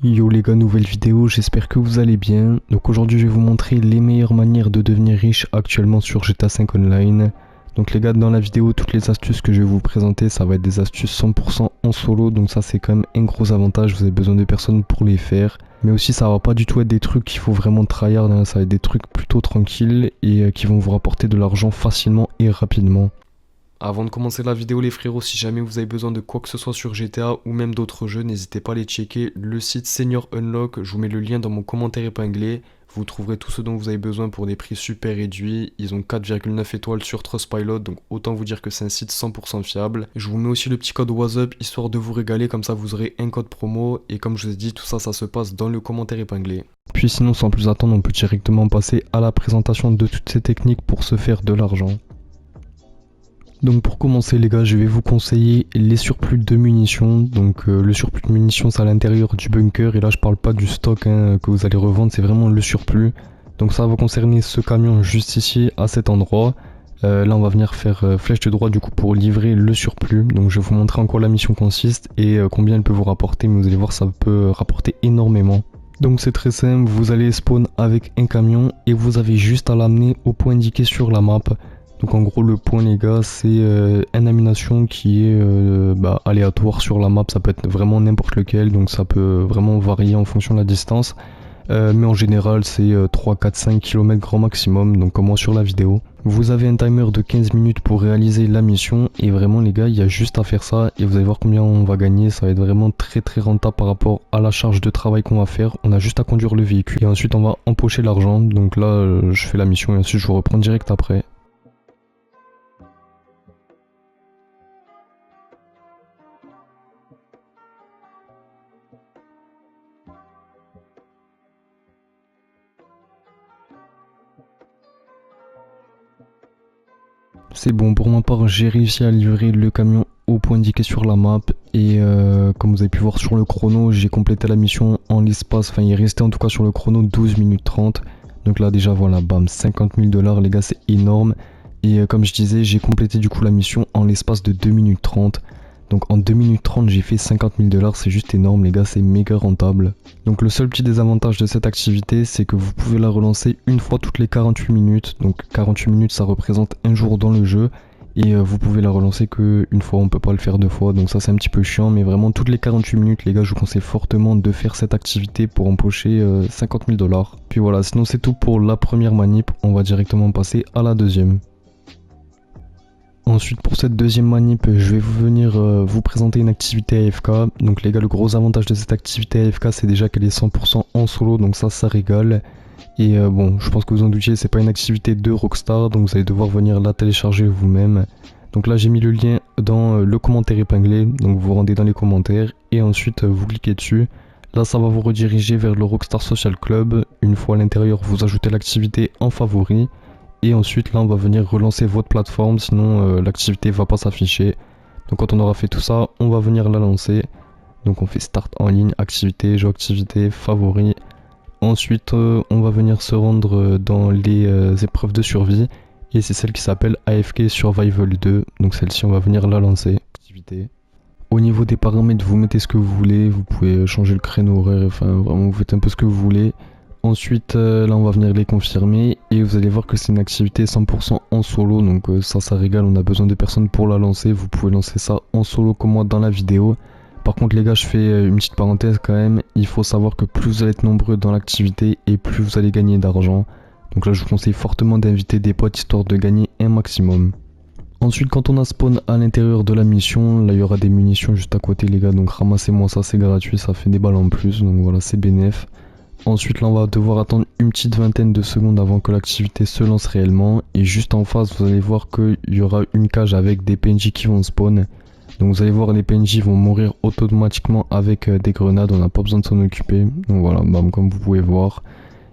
Yo les gars, nouvelle vidéo, j'espère que vous allez bien. Donc aujourd'hui je vais vous montrer les meilleures manières de devenir riche actuellement sur GTA 5 Online. Donc les gars, dans la vidéo, toutes les astuces que je vais vous présenter, ça va être des astuces 100% en solo. Donc ça c'est quand même un gros avantage, vous avez besoin de personnes pour les faire. Mais aussi ça va pas du tout être des trucs qu'il faut vraiment tryhard, hein. Ça va être des trucs plutôt tranquilles et qui vont vous rapporter de l'argent facilement et rapidement. Avant de commencer la vidéo les frérots, si jamais vous avez besoin de quoi que ce soit sur GTA ou même d'autres jeux, n'hésitez pas à aller checker le site Senior Unlock, je vous mets le lien dans mon commentaire épinglé. Vous trouverez tout ce dont vous avez besoin pour des prix super réduits. Ils ont 4,9 étoiles sur Trustpilot, donc autant vous dire que c'est un site 100% fiable. Je vous mets aussi le petit code WhatsApp histoire de vous régaler, comme ça vous aurez un code promo. Et comme je vous ai dit, tout ça, ça se passe dans le commentaire épinglé. Puis sinon, sans plus attendre, on peut directement passer à la présentation de toutes ces techniques pour se faire de l'argent. Donc pour commencer les gars, je vais vous conseiller les surplus de munitions. Donc le surplus de munitions c'est à l'intérieur du bunker et là je parle pas du stock que vous allez revendre, c'est vraiment le surplus. Donc ça va concerner ce camion juste ici à cet endroit. Là on va venir faire flèche de droite du coup pour livrer le surplus. Donc je vais vous montrer en quoi la mission consiste et combien elle peut vous rapporter, mais vous allez voir ça peut rapporter énormément. Donc c'est très simple, vous allez spawn avec un camion et vous avez juste à l'amener au point indiqué sur la map. Donc en gros le point les gars c'est une animation qui est aléatoire sur la map, ça peut être vraiment n'importe lequel, donc ça peut vraiment varier en fonction de la distance. Mais en général c'est 3, 4, 5 km grand maximum, donc comme moi sur la vidéo. Vous avez un timer de 15 minutes pour réaliser la mission et vraiment les gars il y a juste à faire ça et vous allez voir combien on va gagner, ça va être vraiment très rentable par rapport à la charge de travail qu'on va faire. On a juste à conduire le véhicule et ensuite on va empocher l'argent, donc là je fais la mission et ensuite je vous reprends direct après. C'est bon, pour ma part j'ai réussi à livrer le camion au point indiqué sur la map et comme vous avez pu voir sur le chrono, j'ai complété la mission en l'espace, enfin il restait en tout cas sur le chrono 12 minutes 30. Donc là déjà voilà, bam, 50 000 $ les gars, c'est énorme. Et comme je disais, j'ai complété du coup la mission en l'espace de 2 minutes 30. Donc en 2 minutes 30 j'ai fait 50 000 $, c'est juste énorme les gars, c'est méga rentable. Donc le seul petit désavantage de cette activité c'est que vous pouvez la relancer une fois toutes les 48 minutes. Donc 48 minutes ça représente un jour dans le jeu. Et vous pouvez la relancer qu'une fois, on peut pas le faire deux fois, donc ça c'est un petit peu chiant. Mais vraiment toutes les 48 minutes les gars, je vous conseille fortement de faire cette activité pour empocher 50 000 $. Puis voilà, sinon c'est tout pour la première manip, on va directement passer à la deuxième. Ensuite pour cette deuxième manip, je vais venir vous présenter une activité AFK. Donc les gars, le gros avantage de cette activité AFK c'est déjà qu'elle est 100% en solo, donc ça régale. Et bon, je pense que vous en doutiez, c'est pas une activité de Rockstar, donc vous allez devoir venir la télécharger vous-même. Donc là j'ai mis le lien dans le commentaire épinglé, donc vous vous rendez dans les commentaires et ensuite vous cliquez dessus. Là ça va vous rediriger vers le Rockstar Social Club. Une fois à l'intérieur, vous ajoutez l'activité en favori. Et ensuite là on va venir relancer votre plateforme, sinon l'activité va pas s'afficher. Donc quand on aura fait tout ça, on va venir la lancer. Donc on fait start en ligne, activité, jeu activité, favori. Ensuite on va venir se rendre dans les épreuves de survie. Et c'est celle qui s'appelle AFK Survival 2. Donc celle-ci on va venir la lancer. Activité. Au niveau des paramètres, vous mettez ce que vous voulez. Vous pouvez changer le créneau horaire, enfin vraiment vous faites un peu ce que vous voulez. Ensuite là on va venir les confirmer et vous allez voir que c'est une activité 100% en solo, donc ça régale, on a besoin de personnes pour la lancer. Vous pouvez lancer ça en solo comme moi dans la vidéo. Par contre les gars, je fais une petite parenthèse quand même, il faut savoir que plus vous allez être nombreux dans l'activité et plus vous allez gagner d'argent. Donc là je vous conseille fortement d'inviter des potes histoire de gagner un maximum. Ensuite quand on a spawn à l'intérieur de la mission, là il y aura des munitions juste à côté les gars, donc ramassez-moi ça, c'est gratuit, ça fait des balles en plus, donc voilà, c'est bénéf. Ensuite là on va devoir attendre une petite vingtaine de secondes avant que l'activité se lance réellement. Et juste en face vous allez voir qu'il y aura une cage avec des PNJ qui vont spawn. Donc vous allez voir les PNJ vont mourir automatiquement avec des grenades, on n'a pas besoin de s'en occuper. Donc voilà, bam, comme vous pouvez voir.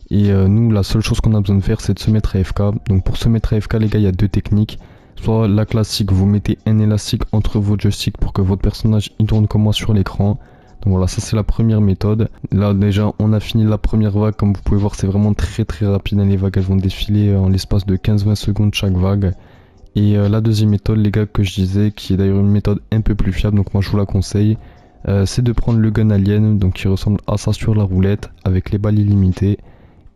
Et nous la seule chose qu'on a besoin de faire c'est de se mettre AFK. Donc pour se mettre AFK les gars, il y a deux techniques. Soit la classique, vous mettez un élastique entre vos joysticks pour que votre personnage il tourne comme moi sur l'écran. Donc voilà, ça c'est la première méthode. Là déjà on a fini la première vague, comme vous pouvez voir c'est vraiment très rapide, les vagues elles vont défiler en l'espace de 15-20 secondes chaque vague. Et la deuxième méthode les gars que je disais, qui est d'ailleurs une méthode un peu plus fiable, donc moi je vous la conseille. c'est de prendre le gun alien, donc qui ressemble à ça sur la roulette, avec les balles illimitées.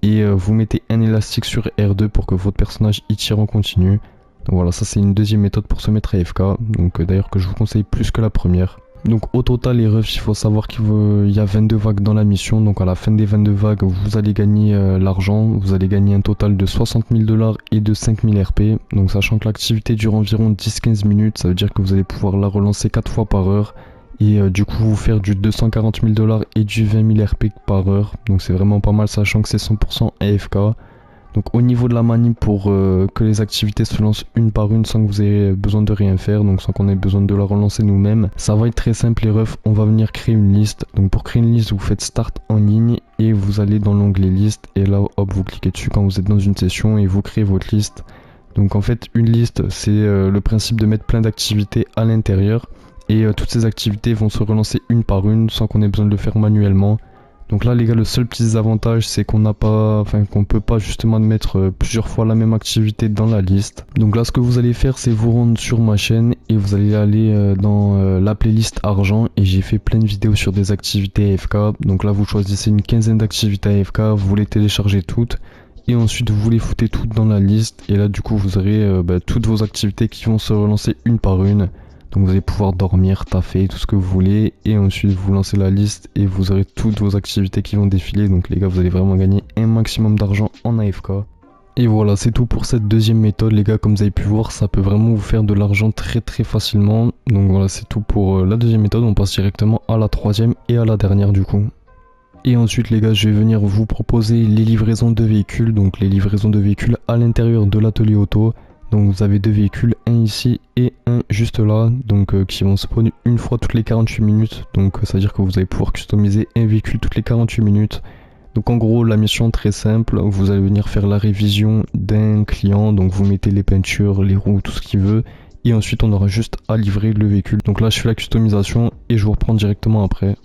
Et vous mettez un élastique sur R2 pour que votre personnage y tire en continu. Donc voilà, ça c'est une deuxième méthode pour se mettre AFK, donc d'ailleurs que je vous conseille plus que la première. Donc au total les refs, il faut savoir qu'il y a 22 vagues dans la mission, donc à la fin des 22 vagues vous allez gagner l'argent, vous allez gagner un total de 60 000 $ et de 5000 RP. Donc sachant que l'activité dure environ 10-15 minutes, ça veut dire que vous allez pouvoir la relancer 4 fois par heure. Et du coup vous faire du 240 000 $ et du 20 000 RP par heure, donc c'est vraiment pas mal sachant que c'est 100% AFK. Donc au niveau de la manip, pour que les activités se lancent une par une sans que vous ayez besoin de rien faire, donc sans qu'on ait besoin de la relancer nous-mêmes, ça va être très simple les refs. On va venir créer une liste. Donc pour créer une liste, vous faites start en ligne et vous allez dans l'onglet liste et là hop vous cliquez dessus quand vous êtes dans une session et vous créez votre liste. Donc en fait une liste c'est le principe de mettre plein d'activités à l'intérieur et toutes ces activités vont se relancer une par une sans qu'on ait besoin de le faire manuellement. Donc là les gars, le seul petit désavantage c'est qu'on peut pas justement mettre plusieurs fois la même activité dans la liste. Donc là ce que vous allez faire c'est vous rendre sur ma chaîne et vous allez aller dans la playlist argent et j'ai fait plein de vidéos sur des activités AFK. Donc là vous choisissez une quinzaine d'activités AFK, vous les téléchargez toutes et ensuite vous les foutez toutes dans la liste et là du coup vous aurez toutes vos activités qui vont se relancer une par une. Donc vous allez pouvoir dormir, taffer, tout ce que vous voulez et ensuite vous lancez la liste et vous aurez toutes vos activités qui vont défiler. Donc les gars, vous allez vraiment gagner un maximum d'argent en AFK. Et voilà, c'est tout pour cette deuxième méthode les gars. Comme vous avez pu voir, ça peut vraiment vous faire de l'argent très facilement. Donc voilà, c'est tout pour la deuxième méthode. On passe directement à la troisième et à la dernière du coup. Et ensuite les gars, je vais venir vous proposer les livraisons de véhicules. Donc les livraisons de véhicules à l'intérieur de l'atelier auto. Donc vous avez deux véhicules, un ici et un juste là, donc qui vont spawn une fois toutes les 48 minutes. Donc ça veut dire que vous allez pouvoir customiser un véhicule toutes les 48 minutes. Donc en gros la mission très simple, vous allez venir faire la révision d'un client, donc vous mettez les peintures, les roues, tout ce qu'il veut. Et ensuite on aura juste à livrer le véhicule. Donc là je fais la customisation et je vous reprends directement après.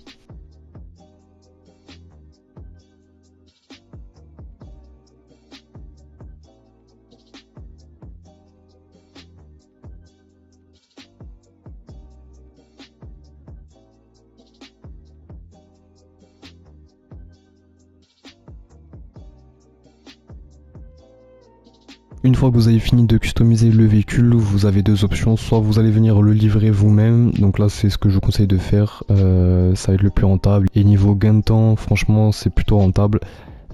Une fois que vous avez fini de customiser le véhicule, vous avez deux options, soit vous allez venir le livrer vous-même, donc là c'est ce que je vous conseille de faire, ça va être le plus rentable, et niveau gain de temps, franchement c'est plutôt rentable,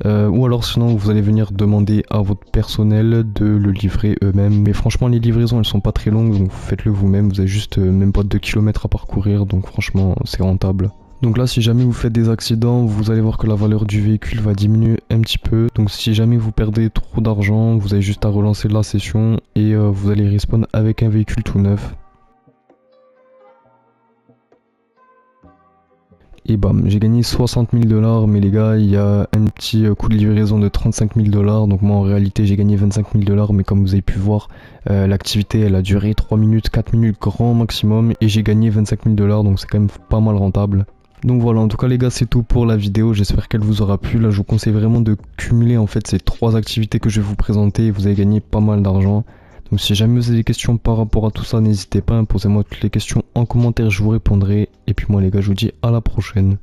ou alors sinon vous allez venir demander à votre personnel de le livrer eux-mêmes, mais franchement les livraisons elles sont pas très longues, donc faites-le vous-même, vous avez juste même pas 2 km à parcourir, donc franchement c'est rentable. Donc là si jamais vous faites des accidents, vous allez voir que la valeur du véhicule va diminuer un petit peu. Donc si jamais vous perdez trop d'argent, vous avez juste à relancer la session et vous allez respawn avec un véhicule tout neuf. Et bam, j'ai gagné 60 000 $, mais les gars, il y a un petit coût de livraison de 35 000 $. Donc moi en réalité j'ai gagné 25 000 $, mais comme vous avez pu voir, l'activité elle a duré 3 minutes, 4 minutes grand maximum et j'ai gagné 25 000 $, donc c'est quand même pas mal rentable. Donc voilà, en tout cas les gars c'est tout pour la vidéo, j'espère qu'elle vous aura plu. Là je vous conseille vraiment de cumuler en fait ces trois activités que je vais vous présenter et vous allez gagner pas mal d'argent. Donc si jamais vous avez des questions par rapport à tout ça, n'hésitez pas, posez-moi toutes les questions en commentaire, je vous répondrai. Et puis moi les gars je vous dis à la prochaine.